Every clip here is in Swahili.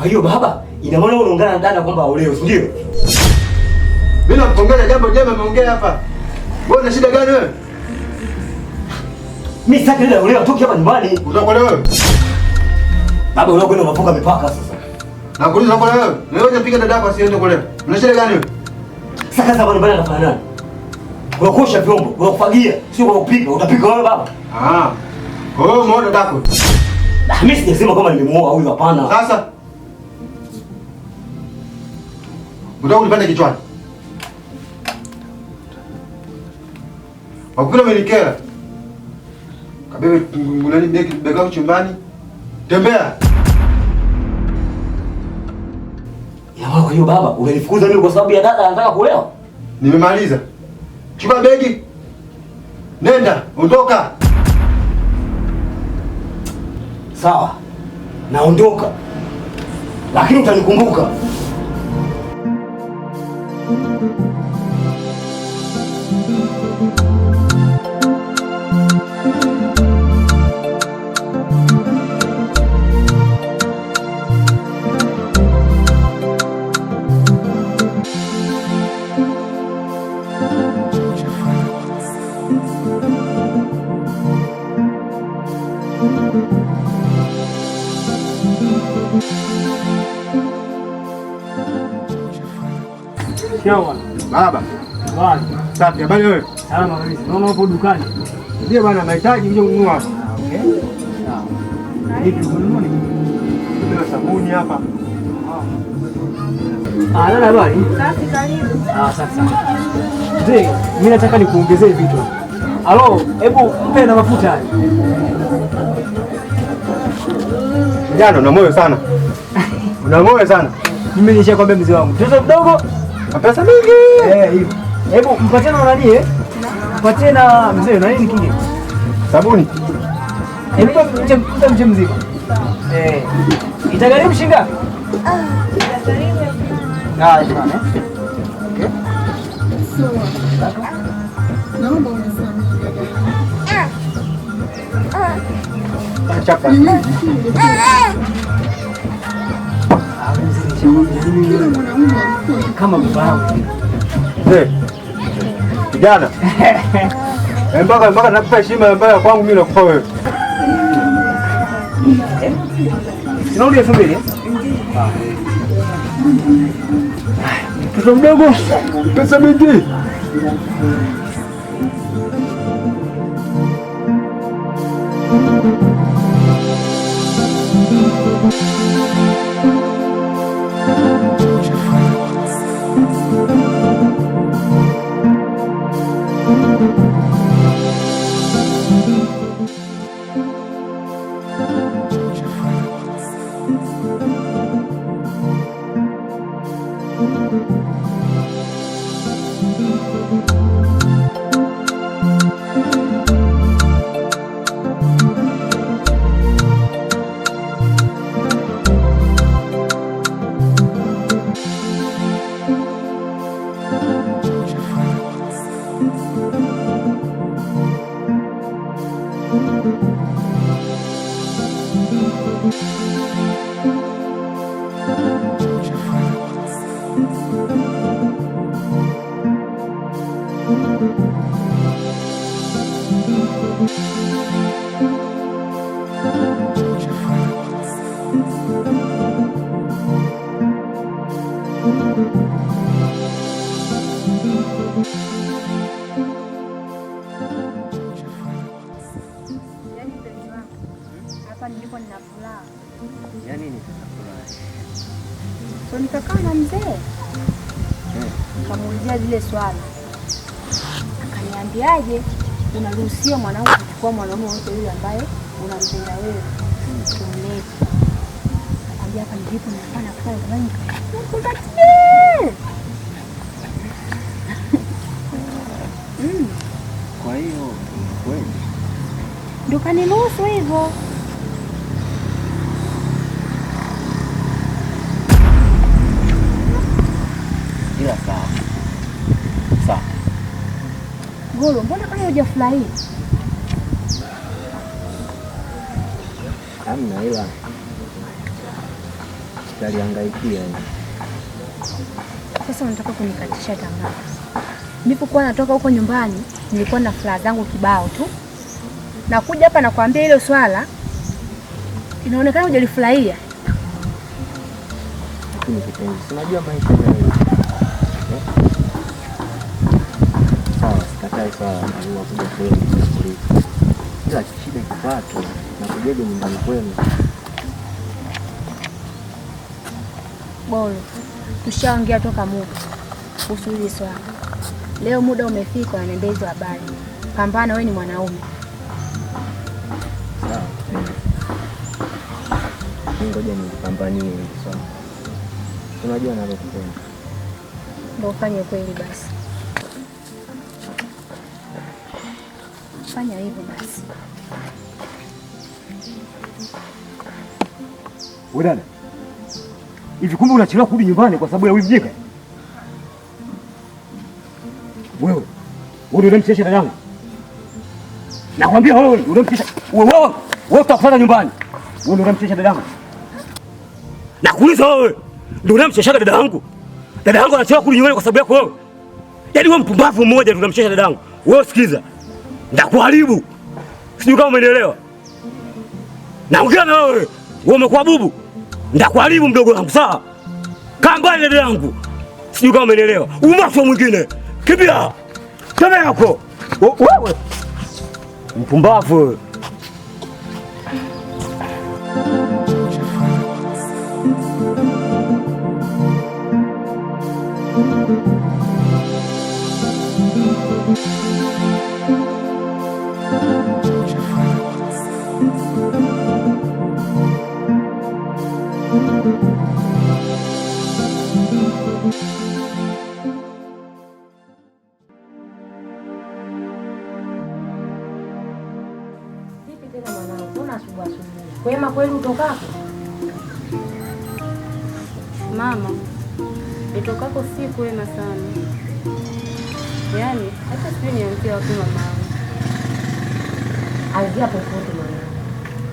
Kwa hiyo baba, ina maana unaungana na dada kwamba aolewe, si ndio? Mimi nakupongeza, jambo jema umeongea hapa. Wewe una shida gani wewe? Mimi sitaki dada aolewe, atoke hapa nyumbani. Utakolewa wewe? Baba, unakwenda unavuka mipaka sasa. Nakuuliza kwa wewe. Wewe unapiga dada yako asiende kuolewa. Una shida gani wewe? Sasa kazi hapa nyumbani anafanya nani? Unakosha vyombo, unakufagia, sio unakupika. Utapika wewe baba? Kwa hiyo umeoa dada yako? Mimi sijasema kama nimemuoa huyu, hapana. Sasa unataka kunipanda kichwani? Hakuna umenikera. Kabebe ngulani bega chumbani. Tembea. Ya kwa hiyo baba, unanifukuza mimi kwa sababu ya dada anataka kuolewa? Nimemaliza. Chukua begi. Nenda, ondoka. Sawa. Naondoka. Lakini utanikumbuka. Baba. Bwana. Safi, habari wewe? Salama kabisa. Naona upo dukani. Ndio bwana, mahitaji nje kununua hapa. Okay. Sawa. Hivi ununua nini? Kuna sabuni hapa. Dada habari? Safi, karibu. Safi sana. Mzee, mimi nataka nikuongezee vitu. Halo, hebu mpe na mafuta haya. Jana una moyo sana. Una moyo sana. Mimi nishakwambia mzee wangu. Mtoto mdogo, pesa mingi. Hivi. Hebu mpatie na nani Mpatie na mzee na nini kingine? Sabuni. Hebu mche mzima. Itagharimu shilingi ngapi? Sana. Okay. Naomba unisamehe. Chapa. Kama baba. Kijana. Mpaka nakupa heshima ambayo kwangu mimi nakupa wewe. Sinaudi 2000. Mtoto mdogo, Pesa mingi. Hapa nilipo nina furaha. Ya nini sasa furaha? So nikakaa na mzee. Nikamuulizia zile swali. Akaniambiaje, unaruhusiwa mwanangu kuchukua mwanaume wote yule ambaye unampenda wewe. Tumlete. Akamwambia hapa nilipo nafanya kufanya nikupatie. Kwa hiyo kweli ndio kaniruhusu hivyo. ila sawa. Golo, mbona kama hujafurahi? Hamna, ila utalihangaikia. Sasa unataka kunikatisha tamaa? Nilipokuwa natoka huko nyumbani nilikuwa na furaha zangu kibao tu. Nakuja hapa nakwambia hilo swala inaonekana hujalifurahia. Lakini kipenzi, unajua maisha leo. Sawa, sikatai swala na kuja kwenu na polisi. Ila shida kipato na kujeje nyumbani kwenu. Bora tushaongea toka muda kuhusu hili swala. Leo muda umefika na ndio hizo habari. Pambana, wewe ni mwanaume. Sawa. Ngoja nipambanie hili swala. Unajua nalokupenda. Ndio ufanye kweli basi. Fanya hivyo basi. Wewe dada, hivi kumbe unachelewa kurudi nyumbani kwa sababu ya huyu mjinga? Wewe unamchesha dada yangu. Nakwambia wewe unamchesha. Wewe utafuata nyumbani. Wewe unamchesha dada yangu. Nakuuliza wewe ndio unamchesha dada yangu. Dada yangu anachelewa kurudi nyumbani kwa sababu yako wewe. Yaani wewe mpumbavu mmoja unamchesha dada yangu. Wewe sikiza. Ndakuharibu. Sijui kama umenielewa. Naongea na wewe. Wewe umekuwa bubu. Ndakuharibu mdogo wangu, sawa? Kaa mbali na dada yangu. Sijui kama umenielewa. Umafu mwingine. Kimbia. Tena yako. Wewe. Mpumbavu. Kwema kweli utokako? Mama, nitokako si kwema sana. Yaani, hata sijui nianzie wapi mama. Anzia popote mama.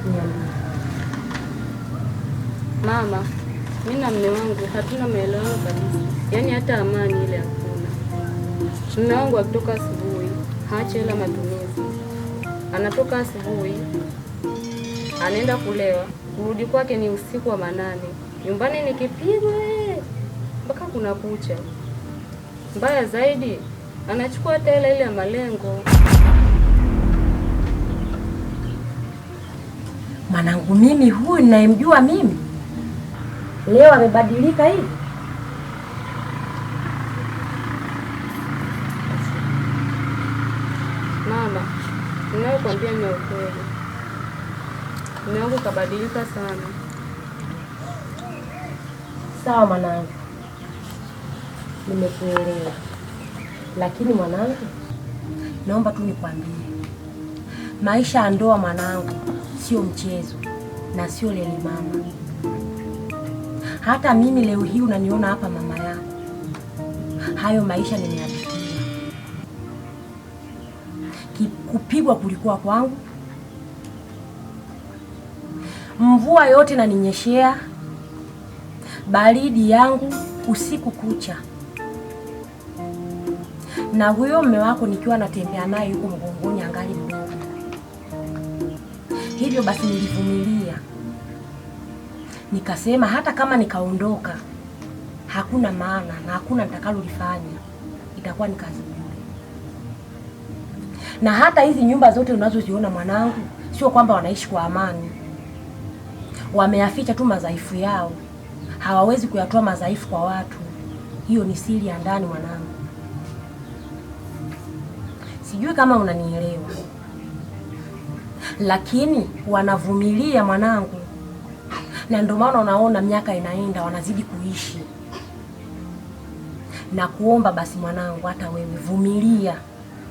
Niambie. Mama, mimi na mume wangu hatuna maelewano kabisa. Yaani hata amani ile hakuna. Mume wangu akitoka asubuhi, haacha hela matumizi. Anatoka asubuhi, anaenda kulewa, kurudi kwake ni usiku wa manane. Nyumbani nikipigwa mpaka kuna kucha. Mbaya zaidi, anachukua hata hela ile ya malengo. Mwanangu mimi huyu ninayemjua mimi leo amebadilika hivi? Mama, ninayokuambia ni ukweli. Mume wangu kabadilika sana. Sawa mwanangu, nimekuelewa. Lakini mwanangu, naomba tu nikwambie, maisha ya ndoa mwanangu sio mchezo na sio lele mama. Hata mimi leo hii unaniona hapa mama yangu, hayo maisha nimeyapitia. Kupigwa kulikuwa kwangu, mvua yote na ninyeshea, baridi yangu usiku kucha, na huyo mume wako nikiwa natembea naye yuko mgongoni angali mdogo. Hivyo basi nilivumilia, nikasema hata kama nikaondoka hakuna maana na hakuna nitakalolifanya, itakuwa ni kazi bure. Na hata hizi nyumba zote unazoziona mwanangu, sio kwamba wanaishi kwa amani. Wameyaficha tu madhaifu yao, hawawezi kuyatoa madhaifu kwa watu. Hiyo ni siri ya ndani mwanangu. Sijui kama unanielewa, lakini wanavumilia mwanangu, na ndio maana unaona miaka inaenda wanazidi kuishi. Na kuomba basi mwanangu, hata wewe vumilia,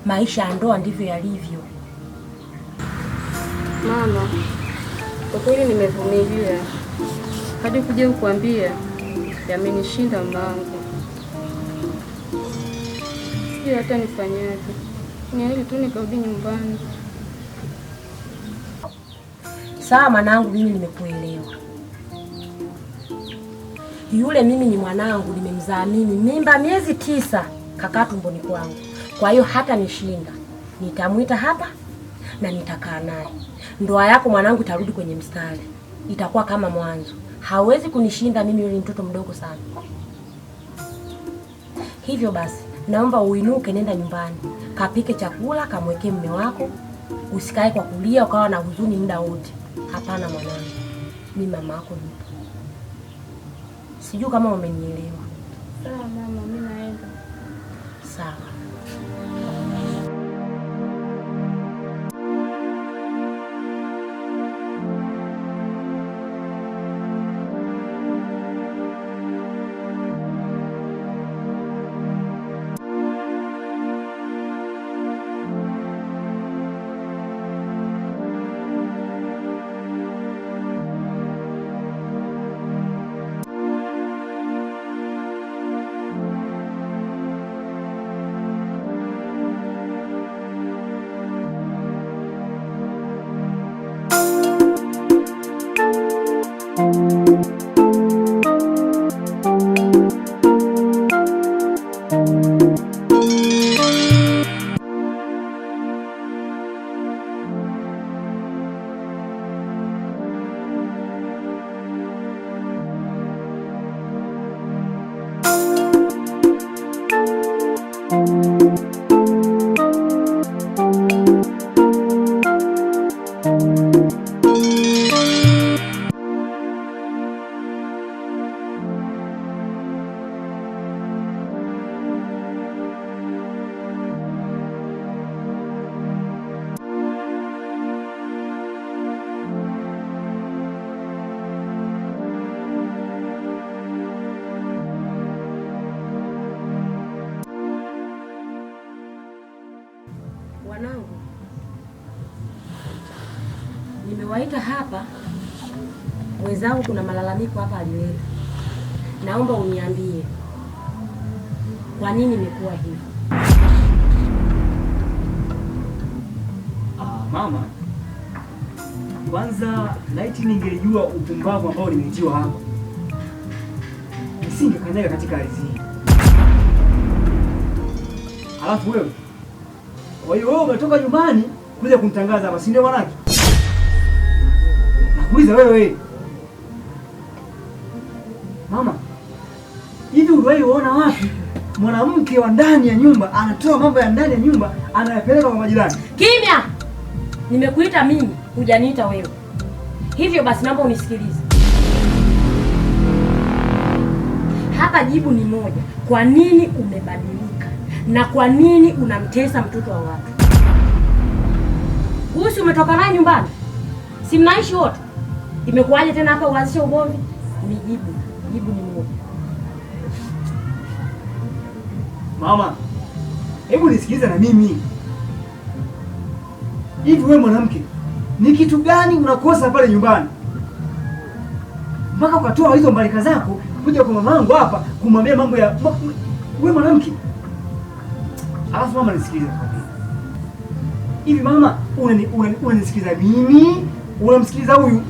maisha ya ndoa ndivyo yalivyo. Mama, kwa kweli nimevumilia hadi kuja kukuambia yamenishinda mangu. Sijui hata nifanyaje. Niaje tu nikarudi nyumbani. Sawa mwanangu, mimi nimekuelewa. Yule mimi ni mwanangu, nimemzaa mimi, mimba miezi 9 kakaa tumboni kwangu. Kwa hiyo hata nishinda, nitamwita hapa na nitakaa naye. Ndoa yako mwanangu itarudi kwenye mstari, itakuwa kama mwanzo. Hawezi kunishinda mimi, yule mtoto mdogo sana. Hivyo basi, naomba uinuke, nenda nyumbani, kapike chakula, kamwekee mume wako. Usikae kwa kulia ukawa na huzuni muda wote. Hapana mwanangu, mimi mama yako nipo. Sijui kama umenielewa. Sawa mama, mimi naenda. Sawa. Wanangu, nimewaita hapa, mwenzangu kuna malalamiko hapa alileta. Naomba uniambie kwa nini imekuwa hivi. Mama, kwanza laiti ningelijua upumbavu ambao nimeitiwa hapa, nisingekanyaga katika ardhi hii. Alafu wewe, kwa hiyo wewe umetoka nyumbani kuja kumtangaza hapa, si ndio mwanangu? Nakuuliza wewe. Mama, hivi uliwahi uona wapi mwanamke wa ndani ya nyumba anatoa mambo ya ndani ya nyumba anayapeleka kwa majirani? Kimya! Nimekuita mimi, hujaniita wewe. Hivyo basi naomba unisikilize. Hapa jibu ni moja. Kwa nini umebadilika? Na kwa nini unamtesa mtoto wa watu? Huyu si umetoka naye nyumbani? Si mnaishi wote? Imekuwaje tena hapa uanzishe ugomvi? Nijibu. Jibu ni moja. Mama, hebu nisikilize na mimi. Hivi wewe mwanamke, ni kitu gani unakosa pale nyumbani mpaka ukatoa hizo mbarika zako kuja kwa mamangu hapa kumwambia mambo ya wewe mwanamke? Alafu mama, nisikilize. Hivi mama, unanisikiliza mimi? Unamsikiliza huyu?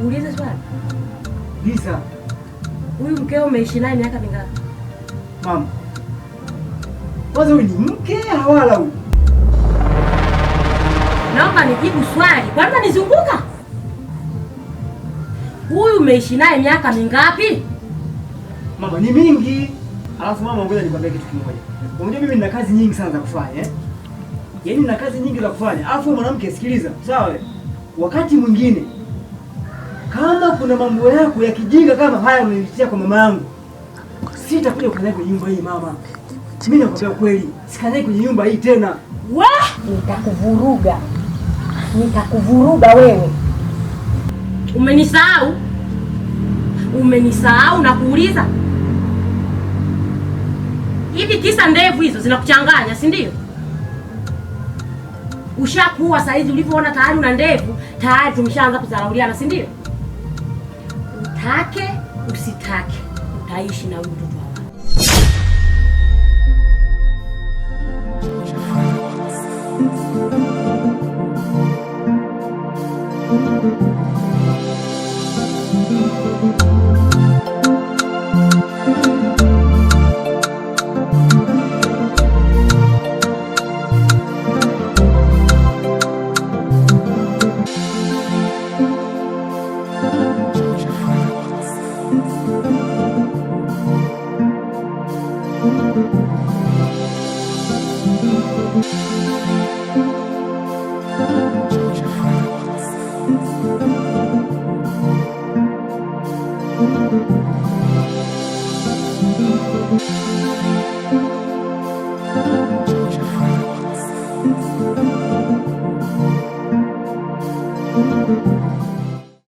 Uulize swali. Lisa, huyu mkeo umeishi naye miaka mingapi? Mama, kwanza huyu ni mke hawala huyu? Naomba nijibu swali. Kwanza nizunguka. Huyu umeishi naye miaka mingapi? Mama, ni mingi. Alafu mama, ngoja nikwambie kitu kimoja. Unajua mimi nina kazi nyingi sana za kufanya, eh? Yaani nina kazi nyingi za kufanya. Alafu mwanamke, sikiliza, sawa? Wakati mwingine kama kuna mambo yako ya kijinga kama haya unaniletea kwa mama yangu, sitakuja kukanyaga kwenye nyumba hii mama. Mimi nakwambia kweli, sikanyagi kwenye nyumba hii tena. Nitakuvuruga. Nitakuvuruga wewe. Umenisahau? Umenisahau na kuuliza. Hivi kisa ndevu hizo zinakuchanganya, si ndio? Ushakuwa saizi ulivyoona tayari una ndevu, tayari tumeshaanza kudharauliana, si ndio? Utake usitake, utaishi na huyu mtoto wako. Mungu.